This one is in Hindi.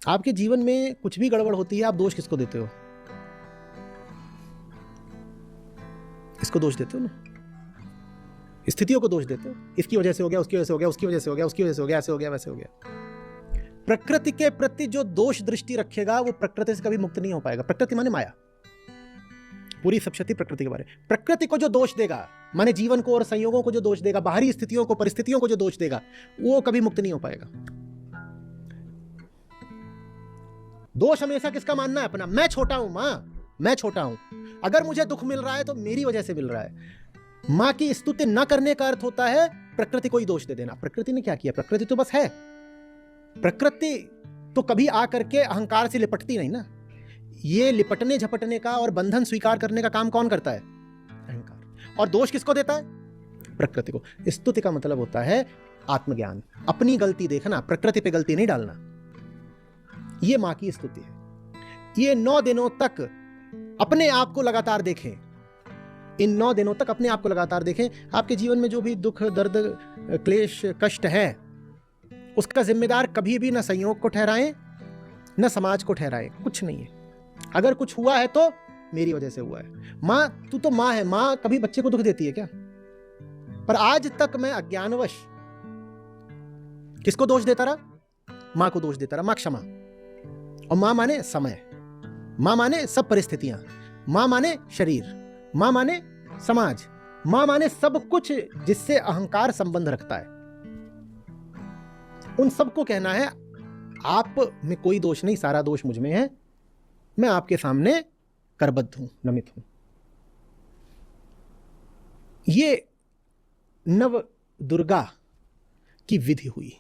आपके जीवन में कुछ भी गड़बड़ होती है, आप दोष किसको देते हो? इसको दोष देते हो ना, स्थितियों को दोष देते हो। इसकी वजह से हो गया, उसकी वजह से हो गया, उसकी वजह से हो गया, उसकी वजह से हो गया, ऐसे हो गया, वैसे हो गया। प्रकृति के प्रति जो दोष दृष्टि रखेगा वो प्रकृति से कभी मुक्त नहीं हो पाएगा। प्रकृति माने माया, पूरी सप्तशती प्रकृति के बारे में। प्रकृति को जो दोष देगा, माने जीवन को और संयोगों को जो दोष देगा, बाहरी स्थितियों को, परिस्थितियों को जो दोष देगा, वो कभी मुक्त नहीं हो पाएगा। दोष हमेशा किसका मानना है? अपना। मैं छोटा हूं मां, मैं छोटा हूं, अगर मुझे दुख मिल रहा है तो मेरी वजह से मिल रहा है। मां की स्तुति न करने का अर्थ होता है प्रकृति को ही दोष दे देना। प्रकृति ने क्या किया? प्रकृति तो बस है। प्रकृति तो कभी आकर के अहंकार से लिपटती नहीं ना। ये लिपटने झपटने का और बंधन स्वीकार करने का काम कौन करता है? अहंकार। और दोष किसको देता है? प्रकृति को। स्तुति का मतलब होता है आत्मज्ञान, अपनी गलती देखना, प्रकृति पे गलती नहीं डालना। ये मां की स्तुति है। ये 9 दिनों तक अपने आप को लगातार देखें, इन 9 दिनों तक अपने आप को लगातार देखें। आपके जीवन में जो भी दुख, दर्द, क्लेश, कष्ट है, उसका जिम्मेदार कभी भी न संयोग को ठहराएं, न समाज को ठहराएं। कुछ नहीं है। अगर कुछ हुआ है तो मेरी वजह से हुआ है। मां, तू तो मां है, मां कभी बच्चे को दुख देती है क्या? पर आज तक मैं अज्ञानवश किसको दोष देता रहा? मां को दोष देता रहा। मां क्षमा। और मां माने समय, मां माने सब परिस्थितियां, मां माने शरीर, मां माने समाज, मां माने सब कुछ जिससे अहंकार संबंध रखता है। उन सबको कहना है आप में कोई दोष नहीं, सारा दोष मुझ में है। मैं आपके सामने करबद्ध हूं, नमित हूं। ये नव दुर्गा की विधि हुई।